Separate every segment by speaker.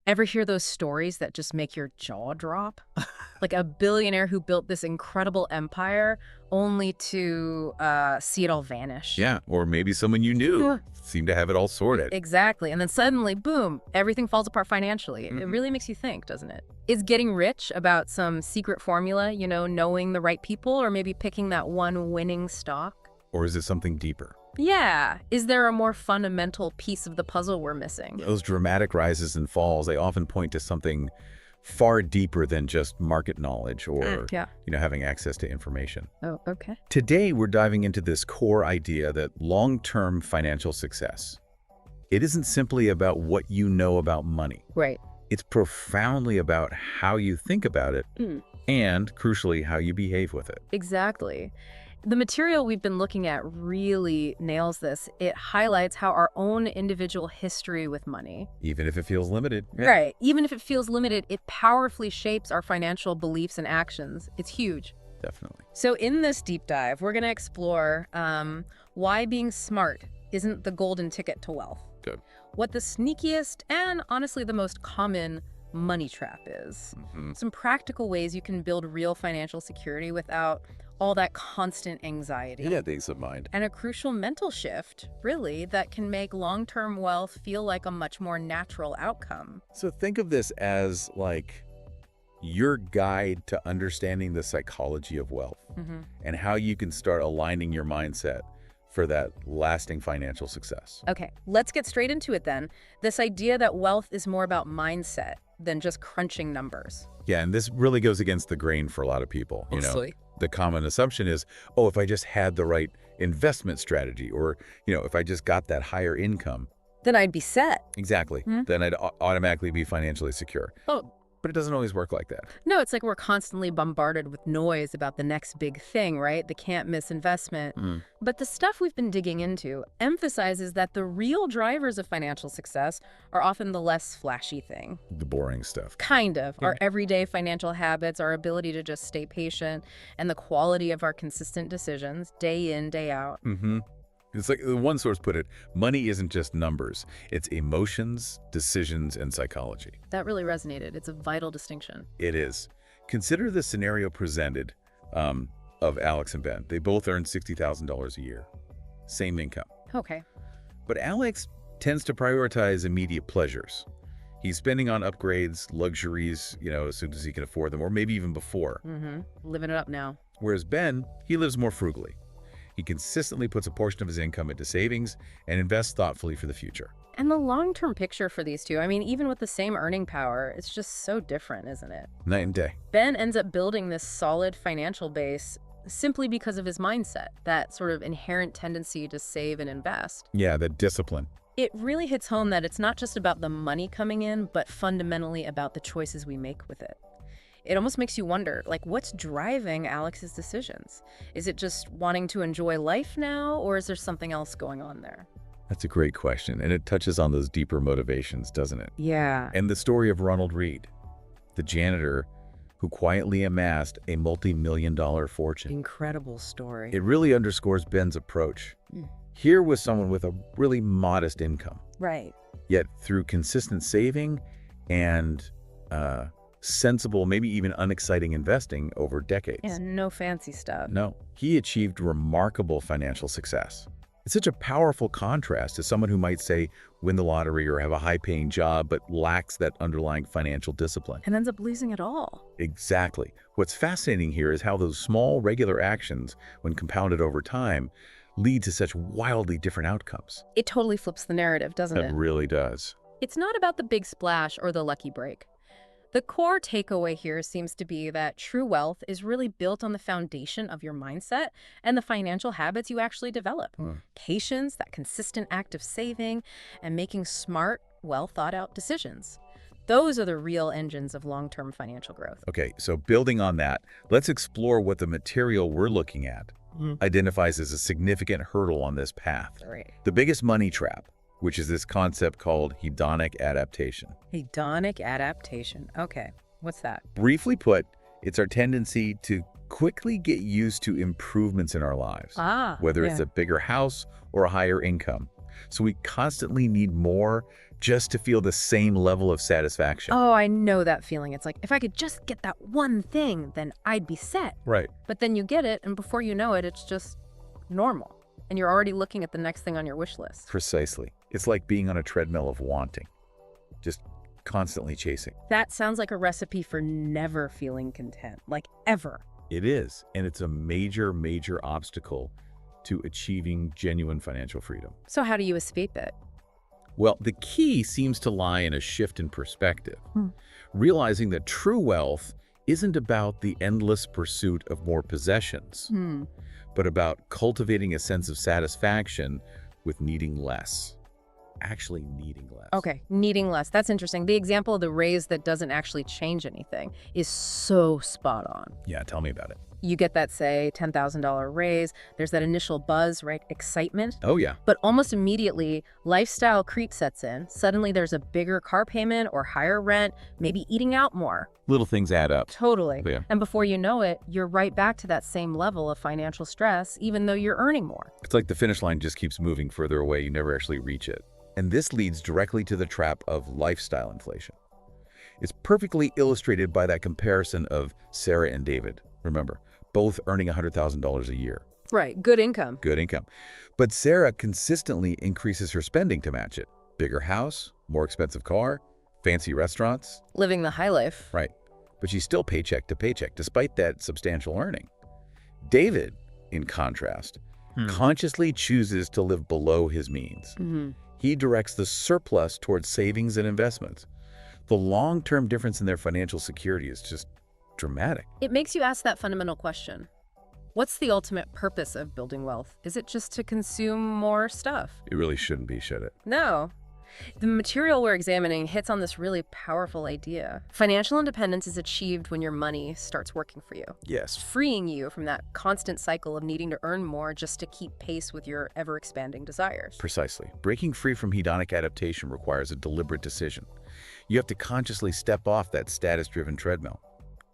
Speaker 1: Ever hear those stories that just make your jaw drop? Like a billionaire who built this incredible empire only to see it all vanish.
Speaker 2: Yeah, or maybe someone you knew
Speaker 1: Yeah.
Speaker 2: seemed to have it all sorted.
Speaker 1: Exactly. And then suddenly, boom, everything falls apart financially. It really makes you think, doesn't it? Is getting rich about some secret formula, knowing the right people, or maybe picking that one winning stock?
Speaker 2: Or is it something deeper?
Speaker 1: Yeah. Is there a more fundamental piece of the puzzle we're missing?
Speaker 2: Those dramatic rises and falls, they often point to something far deeper than just market knowledge or,
Speaker 1: Yeah.
Speaker 2: having access to information.
Speaker 1: Oh, okay.
Speaker 2: Today, we're diving into this core idea that long-term financial success, it isn't simply about what you know about money.
Speaker 1: Right.
Speaker 2: It's profoundly about how you think about it and, crucially, how you behave with it.
Speaker 1: Exactly. The material we've been looking at really nails this. It highlights how our own individual history with money,
Speaker 2: Even if it feels limited.
Speaker 1: right, even if it feels limited, it powerfully shapes our financial beliefs and actions. It's huge.
Speaker 2: Definitely.
Speaker 1: So in this deep dive, we're going to explore why being smart isn't the golden ticket to wealth.
Speaker 2: Good.
Speaker 1: What the sneakiest and honestly the most common money trap is. Some practical ways you can build real financial security without all that constant anxiety.
Speaker 2: Yeah, peace of mind.
Speaker 1: And a crucial mental shift, really, that can make long-term wealth feel like a much more natural outcome.
Speaker 2: So think of this as like your guide to understanding the psychology of wealth and how you can start aligning your mindset for that lasting financial success.
Speaker 1: Okay, let's get straight into it then. This idea that wealth is more about mindset than just crunching numbers.
Speaker 2: Yeah, and this really goes against the grain for a lot of people.
Speaker 1: Mostly.
Speaker 2: The common assumption is, oh, if I just had the right investment strategy or, if I just got that higher income.
Speaker 1: Then I'd be set.
Speaker 2: Exactly. Then I'd automatically be financially secure.
Speaker 1: Oh,
Speaker 2: But it doesn't always work like that.
Speaker 1: no, it's like we're constantly bombarded with noise about the next big thing, right? The can't miss investment. But the stuff we've been digging into emphasizes that the real drivers of financial success are often the less flashy thing.
Speaker 2: The boring stuff.
Speaker 1: Kind of. Our everyday financial habits, our ability to just stay patient, and the quality of our consistent decisions day in, day out.
Speaker 2: It's like one source put it, money isn't just numbers. It's emotions, decisions, and psychology.
Speaker 1: That really resonated. It's a vital distinction.
Speaker 2: It is. Consider the scenario presented of Alex and Ben. They both earn $60,000 a year. Same income.
Speaker 1: Okay.
Speaker 2: But Alex tends to prioritize immediate pleasures. He's spending on upgrades, luxuries, as soon as he can afford them, or maybe even before.
Speaker 1: Living it up now.
Speaker 2: Whereas Ben, he lives more frugally. He consistently puts a portion of his income into savings and invests thoughtfully for the future.
Speaker 1: And the long-term picture for these two, even with the same earning power, it's just so different, isn't it?
Speaker 2: Night and day.
Speaker 1: Ben ends up building this solid financial base simply because of his mindset, that sort of inherent tendency to save and invest.
Speaker 2: Yeah, the discipline.
Speaker 1: It really hits home that it's not just about the money coming in, but fundamentally about the choices we make with it. It almost makes you wonder, what's driving Alex's decisions? Is it just wanting to enjoy life now, or is there something else going on there?
Speaker 2: That's a great question, and it touches on those deeper motivations, doesn't it?
Speaker 1: Yeah.
Speaker 2: And the story of Ronald Reed, the janitor who quietly amassed a multi-million-dollar fortune.
Speaker 1: Incredible story.
Speaker 2: It really underscores Ben's approach. Here was someone with a really modest income.
Speaker 1: Right.
Speaker 2: Yet through consistent saving and sensible, maybe even unexciting investing over decades.
Speaker 1: Yeah, no fancy stuff.
Speaker 2: No, he achieved remarkable financial success. It's such a powerful contrast to someone who might say win the lottery or have a high-paying job but lacks that underlying financial discipline.
Speaker 1: And ends up losing it all.
Speaker 2: Exactly. What's fascinating here is how those small, regular actions, when compounded over time, lead to such wildly different outcomes.
Speaker 1: It totally flips the narrative, doesn't
Speaker 2: It
Speaker 1: it?
Speaker 2: really does.
Speaker 1: It's not about the big splash or the lucky break. The core takeaway here seems to be that true wealth is really built on the foundation of your mindset and the financial habits you actually develop. Patience, that consistent act of saving, and making smart, well-thought-out decisions. Those are the real engines of long-term financial growth.
Speaker 2: Okay, so building on that, let's explore what the material we're looking at identifies as a significant hurdle on this path.
Speaker 1: Right.
Speaker 2: The biggest money trap, which is this concept called hedonic adaptation.
Speaker 1: Hedonic adaptation. Okay, what's that?
Speaker 2: Briefly put, it's our tendency to quickly get used to improvements in our lives, whether it's a bigger house or a higher income. So we constantly need more just to feel the same level of satisfaction.
Speaker 1: Oh, I know that feeling. It's like, if I could just get that one thing, then I'd be set.
Speaker 2: Right.
Speaker 1: But then you get it, and before you know it, it's just normal. And you're already looking at the next thing on your wish list.
Speaker 2: Precisely. It's like being on a treadmill of wanting, just constantly chasing.
Speaker 1: That sounds like a recipe for never feeling content, like ever.
Speaker 2: It is, and it's a major, major obstacle to achieving genuine financial freedom.
Speaker 1: So how do you escape it?
Speaker 2: Well, the key seems to lie in a shift in perspective, realizing that true wealth isn't about the endless pursuit of more possessions, but about cultivating a sense of satisfaction with needing less. Actually needing less.
Speaker 1: Okay, needing less. That's interesting. The example of the raise that doesn't actually change anything is so spot on.
Speaker 2: Yeah, tell me about it.
Speaker 1: You get that, say, $10,000 raise. There's that initial buzz, right? Excitement.
Speaker 2: Oh, yeah.
Speaker 1: But almost immediately, lifestyle creep sets in. Suddenly, there's a bigger car payment or higher rent, maybe eating out more.
Speaker 2: Little things add up.
Speaker 1: Totally.
Speaker 2: Yeah.
Speaker 1: And before you know it, you're right back to that same level of financial stress, even though you're earning more.
Speaker 2: It's like the finish line just keeps moving further away. You never actually reach it. And this leads directly to the trap of lifestyle inflation. It's perfectly illustrated by that comparison of Sarah and David. Remember, both earning $100,000 a year.
Speaker 1: Right. Good income.
Speaker 2: Good income. But Sarah consistently increases her spending to match it. Bigger house, more expensive car, fancy restaurants.
Speaker 1: Living the high life.
Speaker 2: Right. But she's still paycheck to paycheck, despite that substantial earning. David, in contrast, consciously chooses to live below his means. He directs the surplus towards savings and investments. The long-term difference in their financial security is just dramatic.
Speaker 1: It makes you ask that fundamental question. What's the ultimate purpose of building wealth? Is it just to consume more stuff?
Speaker 2: It really shouldn't be, should it?
Speaker 1: No. The material we're examining hits on this really powerful idea. Financial independence is achieved when your money starts working for you.
Speaker 2: Yes.
Speaker 1: Freeing you from that constant cycle of needing to earn more just to keep pace with your ever-expanding desires.
Speaker 2: Precisely. Breaking free from hedonic adaptation requires a deliberate decision. You have to consciously step off that status-driven treadmill.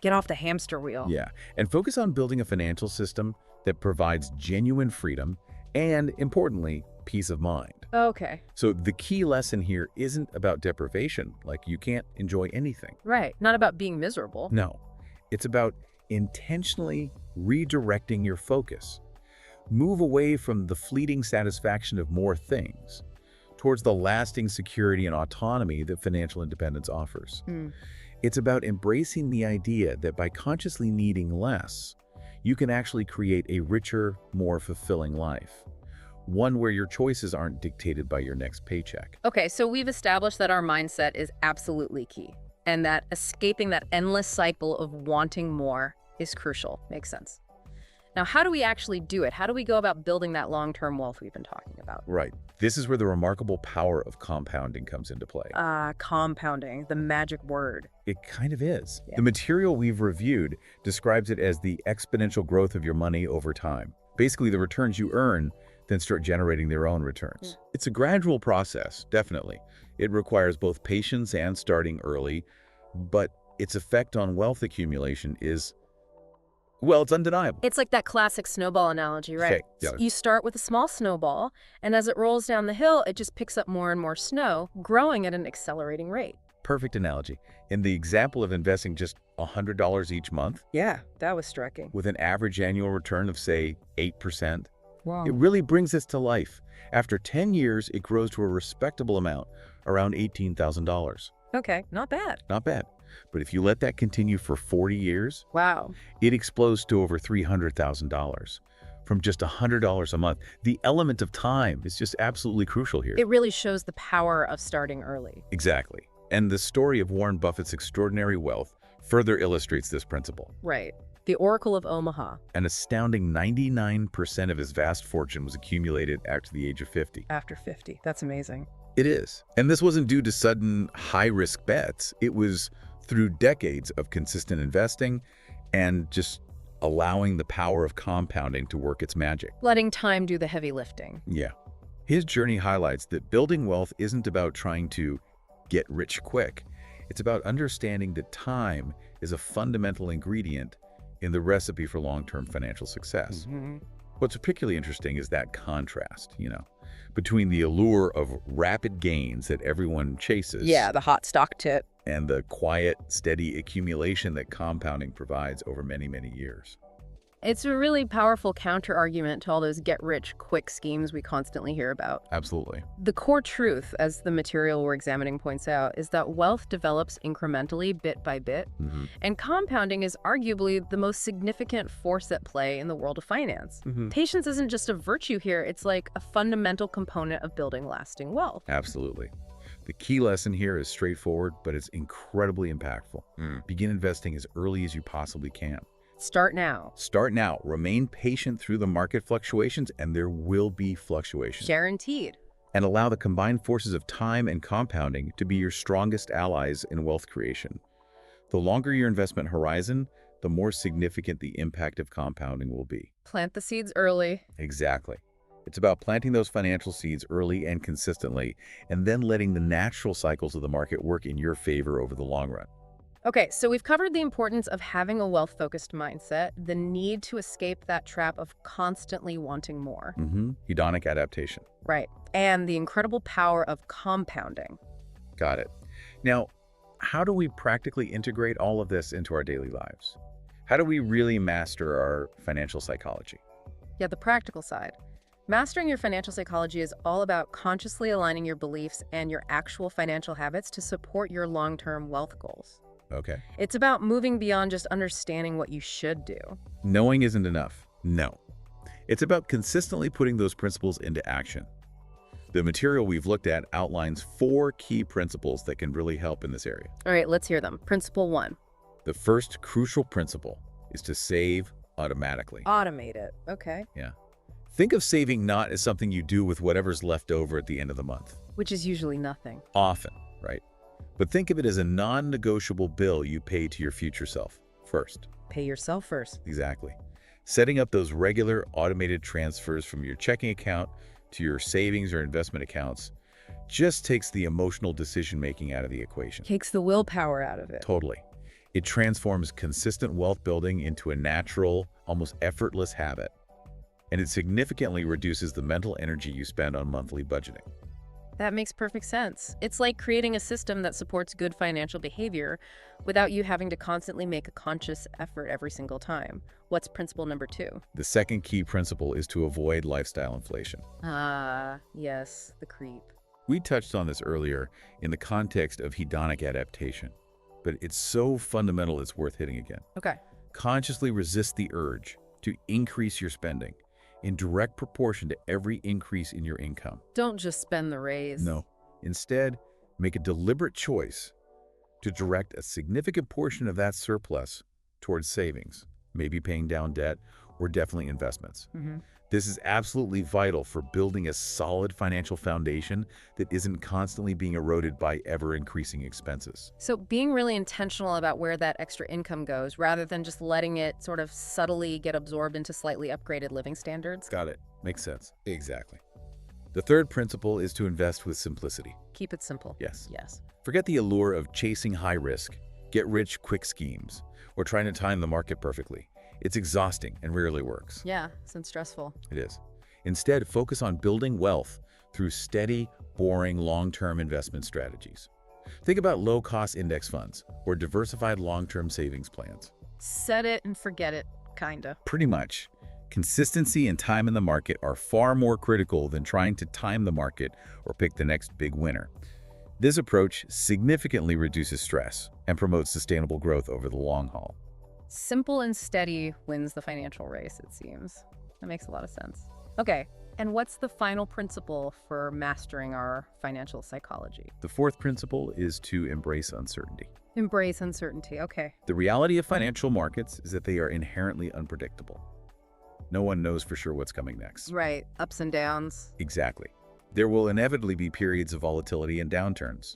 Speaker 1: Get off the hamster wheel.
Speaker 2: Yeah, and focus on building a financial system that provides genuine freedom and, importantly, peace of mind.
Speaker 1: Okay.
Speaker 2: So the key lesson here isn't about deprivation, like you can't enjoy anything.
Speaker 1: Right. Not about being miserable.
Speaker 2: No, it's about intentionally redirecting your focus. Move away from the fleeting satisfaction of more things towards the lasting security and autonomy that financial independence offers. It's about embracing the idea that by consciously needing less, you can actually create a richer, more fulfilling life. One where your choices aren't dictated by your next paycheck.
Speaker 1: Okay, so we've established that our mindset is absolutely key, and that escaping that endless cycle of wanting more is crucial. Makes sense. Now, how do we actually do it? How do we go about building that long-term wealth we've been talking about?
Speaker 2: Right. This is where the remarkable power of compounding comes into play.
Speaker 1: Compounding, the magic word.
Speaker 2: It kind of is.
Speaker 1: Yeah.
Speaker 2: The material we've reviewed describes it as the exponential growth of your money over time. Basically, the returns you earn then start generating their own returns. It's a gradual process, definitely. It requires both patience and starting early, but its effect on wealth accumulation is, well, it's undeniable.
Speaker 1: It's like that classic snowball analogy, right?
Speaker 2: Okay, got it.
Speaker 1: You start with a small snowball, and as it rolls down the hill, it just picks up more and more snow, growing at an accelerating rate.
Speaker 2: Perfect analogy. In the example of investing just $100 each month,
Speaker 1: Yeah, that was striking.
Speaker 2: with an average annual return of, say, 8%,
Speaker 1: Wow.
Speaker 2: it really brings this to life. After 10 years, it grows to a respectable amount, around $18,000.
Speaker 1: Okay, not bad.
Speaker 2: Not bad. But if you let that continue for 40 years,
Speaker 1: Wow.
Speaker 2: it explodes to over $300,000 from just $100 a month. The element of time is just absolutely crucial here.
Speaker 1: It really shows the power of starting early.
Speaker 2: Exactly. And the story of Warren Buffett's extraordinary wealth further illustrates this principle.
Speaker 1: Right. The Oracle of Omaha.
Speaker 2: An astounding 99% of his vast fortune was accumulated after the age of 50.
Speaker 1: After 50. That's amazing.
Speaker 2: It is. And this wasn't due to sudden high-risk bets. It was through decades of consistent investing and just allowing the power of compounding to work its magic.
Speaker 1: Letting time do the heavy lifting.
Speaker 2: Yeah. His journey highlights that building wealth isn't about trying to get rich quick. It's about understanding that time is a fundamental ingredient in the recipe for long-term financial success. What's particularly interesting is that contrast, between the allure of rapid gains that everyone chases.
Speaker 1: Yeah, the hot stock tip.
Speaker 2: And the quiet, steady accumulation that compounding provides over many, many years.
Speaker 1: It's a really powerful counter-argument to all those get-rich-quick schemes we constantly hear about.
Speaker 2: Absolutely.
Speaker 1: The core truth, as the material we're examining points out, is that wealth develops incrementally, bit by bit, and compounding is arguably the most significant force at play in the world of finance. Patience isn't just a virtue here, it's like a fundamental component of building lasting wealth.
Speaker 2: Absolutely. The key lesson here is straightforward, but it's incredibly impactful. Begin investing as early as you possibly can.
Speaker 1: Start now.
Speaker 2: Start now. Remain patient through the market fluctuations, and there will be fluctuations.
Speaker 1: Guaranteed.
Speaker 2: And allow the combined forces of time and compounding to be your strongest allies in wealth creation. The longer your investment horizon, the more significant the impact of compounding will be.
Speaker 1: Plant the seeds early.
Speaker 2: Exactly. It's about planting those financial seeds early and consistently, and then letting the natural cycles of the market work in your favor over the long run.
Speaker 1: Okay, so we've covered the importance of having a wealth-focused mindset, the need to escape that trap of constantly wanting more.
Speaker 2: Hedonic adaptation.
Speaker 1: Right, and the incredible power of compounding.
Speaker 2: Got it. Now, how do we practically integrate all of this into our daily lives? How do we really master our financial psychology?
Speaker 1: Yeah, the practical side. Mastering your financial psychology is all about consciously aligning your beliefs and your actual financial habits to support your long-term wealth goals.
Speaker 2: Okay.
Speaker 1: It's about moving beyond just understanding what you should do.
Speaker 2: Knowing isn't enough. No. It's about consistently putting those principles into action. The material we've looked at outlines 4 key principles that can really help in this area.
Speaker 1: All right, let's hear them. Principle 1.
Speaker 2: The first crucial principle is to save automatically.
Speaker 1: Automate it. Okay.
Speaker 2: Yeah. Think of saving not as something you do with whatever's left over at the end of the month.
Speaker 1: Which is usually nothing.
Speaker 2: Often, right? But think of it as a non-negotiable bill you pay to your future self first.
Speaker 1: Pay yourself first.
Speaker 2: Exactly. Setting up those regular automated transfers from your checking account to your savings or investment accounts just takes the emotional decision-making out of the equation.
Speaker 1: Takes the willpower out of it.
Speaker 2: Totally. It transforms consistent wealth building into a natural, almost effortless habit. And it significantly reduces the mental energy you spend on monthly budgeting.
Speaker 1: That makes perfect sense. It's like creating a system that supports good financial behavior without you having to constantly make a conscious effort every single time. What's principle number 2?
Speaker 2: The second key principle is to avoid lifestyle inflation.
Speaker 1: Yes, the creep.
Speaker 2: We touched on this earlier in the context of hedonic adaptation, but it's so fundamental it's worth hitting again.
Speaker 1: Okay.
Speaker 2: Consciously resist the urge to increase your spending in direct proportion to every increase in your income.
Speaker 1: Don't just spend the raise.
Speaker 2: No. Instead, make a deliberate choice to direct a significant portion of that surplus towards savings, maybe paying down debt, or definitely investments. This is absolutely vital for building a solid financial foundation that isn't constantly being eroded by ever-increasing expenses.
Speaker 1: So being really intentional about where that extra income goes, rather than just letting it sort of subtly get absorbed into slightly upgraded living standards.
Speaker 2: Got it. Makes sense. Exactly. The third principle is to invest with simplicity.
Speaker 1: Keep it simple.
Speaker 2: Yes.
Speaker 1: Yes.
Speaker 2: Forget the allure of chasing high-risk, get-rich-quick schemes, or trying to time the market perfectly. It's exhausting and rarely works.
Speaker 1: Yeah, sounds stressful.
Speaker 2: It is. Instead, focus on building wealth through steady, boring, long-term investment strategies. Think about low-cost index funds or diversified long-term savings plans.
Speaker 1: Set it and forget it, kinda.
Speaker 2: Pretty much. Consistency and time in the market are far more critical than trying to time the market or pick the next big winner. This approach significantly reduces stress and promotes sustainable growth over the long haul.
Speaker 1: Simple and steady wins the financial race, it seems. That makes a lot of sense. Okay, and what's the final principle for mastering our financial psychology?
Speaker 2: The fourth principle is to embrace uncertainty.
Speaker 1: Embrace uncertainty, okay.
Speaker 2: The reality of financial markets is that they are inherently unpredictable. No one knows for sure what's coming next.
Speaker 1: Right, ups and downs.
Speaker 2: Exactly. There will inevitably be periods of volatility and downturns.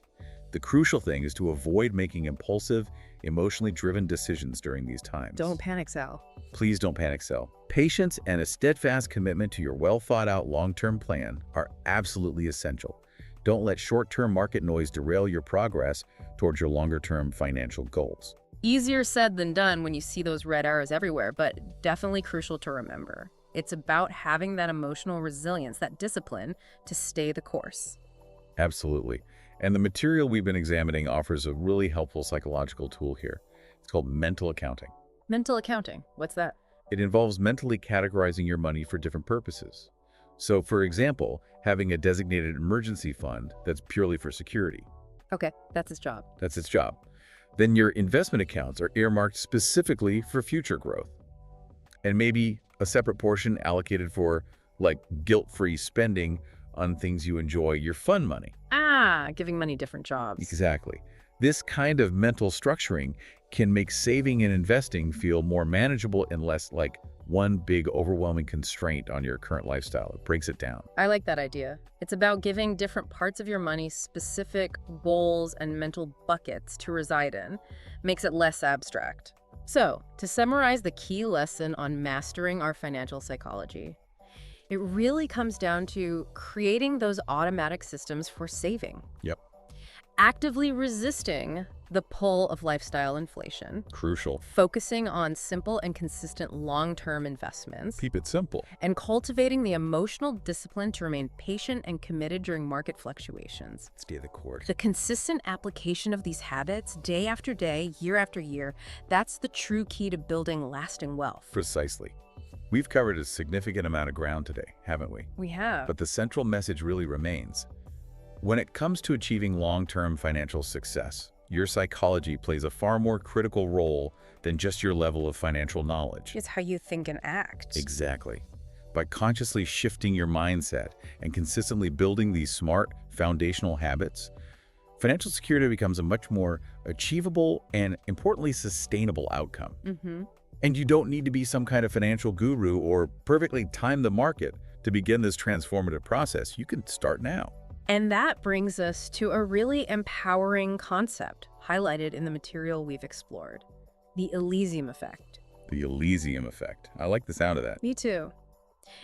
Speaker 2: The crucial thing is to avoid making impulsive, emotionally driven decisions during these times.
Speaker 1: Don't panic, Sal.
Speaker 2: Please don't panic, Sal. Patience and a steadfast commitment to your well-thought-out long-term plan are absolutely essential. Don't let short-term market noise derail your progress towards your longer-term financial goals.
Speaker 1: Easier said than done when you see those red arrows everywhere, but definitely crucial to remember. It's about having that emotional resilience, that discipline to stay the course.
Speaker 2: Absolutely. And the material we've been examining offers a really helpful psychological tool here. It's called mental accounting.
Speaker 1: Mental accounting, what's that?
Speaker 2: It involves mentally categorizing your money for different purposes. So, for example, having a designated emergency fund that's purely for security.
Speaker 1: Okay, that's his job.
Speaker 2: That's its job. Then your investment accounts are earmarked specifically for future growth. And maybe a separate portion allocated for, like, guilt-free spending on things you enjoy, your fun money.
Speaker 1: Giving money different jobs.
Speaker 2: Exactly. This kind of mental structuring can make saving and investing feel more manageable and less like one big overwhelming constraint on your current lifestyle. It breaks it down.
Speaker 1: I like that idea. It's about giving different parts of your money specific roles and mental buckets to reside in. Makes it less abstract. So, to summarize the key lesson on mastering our financial psychology, it really comes down to creating those automatic systems for saving.
Speaker 2: Yep.
Speaker 1: Actively resisting the pull of lifestyle inflation.
Speaker 2: Crucial.
Speaker 1: Focusing on simple and consistent long-term investments.
Speaker 2: Keep it simple.
Speaker 1: And cultivating the emotional discipline to remain patient and committed during market fluctuations.
Speaker 2: Stay the course.
Speaker 1: The consistent application of these habits, day after day, year after year, that's the true key to building lasting wealth.
Speaker 2: Precisely. We've covered a significant amount of ground today, haven't we?
Speaker 1: We have.
Speaker 2: But the central message really remains. When it comes to achieving long-term financial success, your psychology plays a far more critical role than just your level of financial knowledge.
Speaker 1: It's how you think and act.
Speaker 2: Exactly. By consciously shifting your mindset and consistently building these smart, foundational habits, financial security becomes a much more achievable and, importantly, sustainable outcome. And you don't need to be some kind of financial guru or perfectly time the market to begin this transformative process. You can start now.
Speaker 1: And that brings us to a really empowering concept highlighted in the material we've explored, the Elysium effect.
Speaker 2: The Elysium effect. I like the sound of that.
Speaker 1: Me too.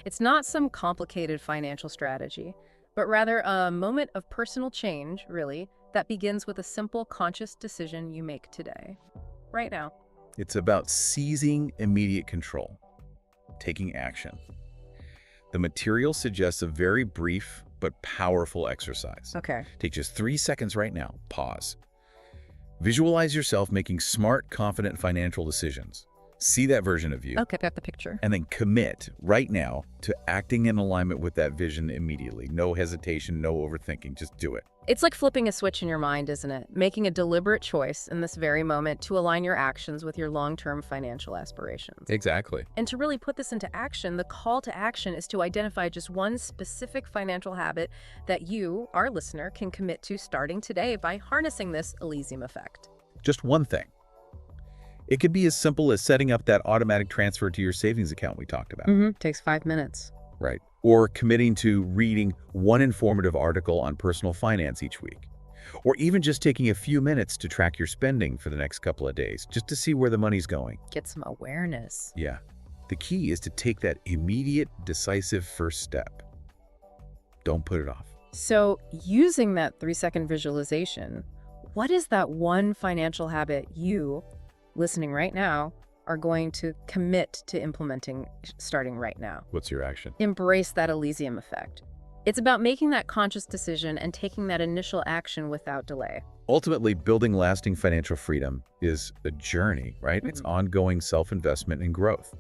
Speaker 1: It's not some complicated financial strategy, but rather a moment of personal change, really, that begins with a simple conscious decision you make today, right now.
Speaker 2: It's about seizing immediate control, taking action. The material suggests a very brief but powerful exercise.
Speaker 1: Okay.
Speaker 2: Take just 3 seconds right now. Pause. Visualize yourself making smart, confident financial decisions. See that version of you.
Speaker 1: Okay, got the picture.
Speaker 2: And then commit right now to acting in alignment with that vision immediately. No hesitation, no overthinking. Just do it.
Speaker 1: It's like flipping a switch in your mind, isn't it? Making a deliberate choice in this very moment to align your actions with your long-term financial aspirations.
Speaker 2: Exactly.
Speaker 1: And to really put this into action, the call to action is to identify just one specific financial habit that you, our listener, can commit to starting today by harnessing this Elysium effect.
Speaker 2: Just one thing. It could be as simple as setting up that automatic transfer to your savings account we talked about.
Speaker 1: Takes 5 minutes.
Speaker 2: Right. Or committing to reading one informative article on personal finance each week. Or even just taking a few minutes to track your spending for the next couple of days, just to see where the money's going.
Speaker 1: Get some awareness.
Speaker 2: Yeah. The key is to take that immediate, decisive first step. Don't put it off.
Speaker 1: So, using that 3-second visualization, what is that one financial habit you, listening right now, are going to commit to implementing starting right now?
Speaker 2: What's your action?
Speaker 1: Embrace that Elysium effect. It's about making that conscious decision and taking that initial action without delay.
Speaker 2: Ultimately, building lasting financial freedom is a journey, right? It's ongoing self-investment and growth.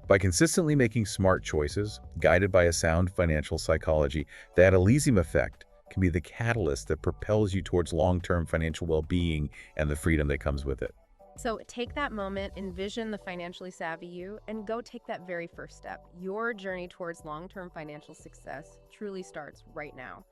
Speaker 2: By consistently making smart choices, guided by a sound financial psychology, that Elysium effect can be the catalyst that propels you towards long-term financial well-being and the freedom that comes with it.
Speaker 1: So take that moment, envision the financially savvy you, and go take that very first step. Your journey towards long-term financial success truly starts right now.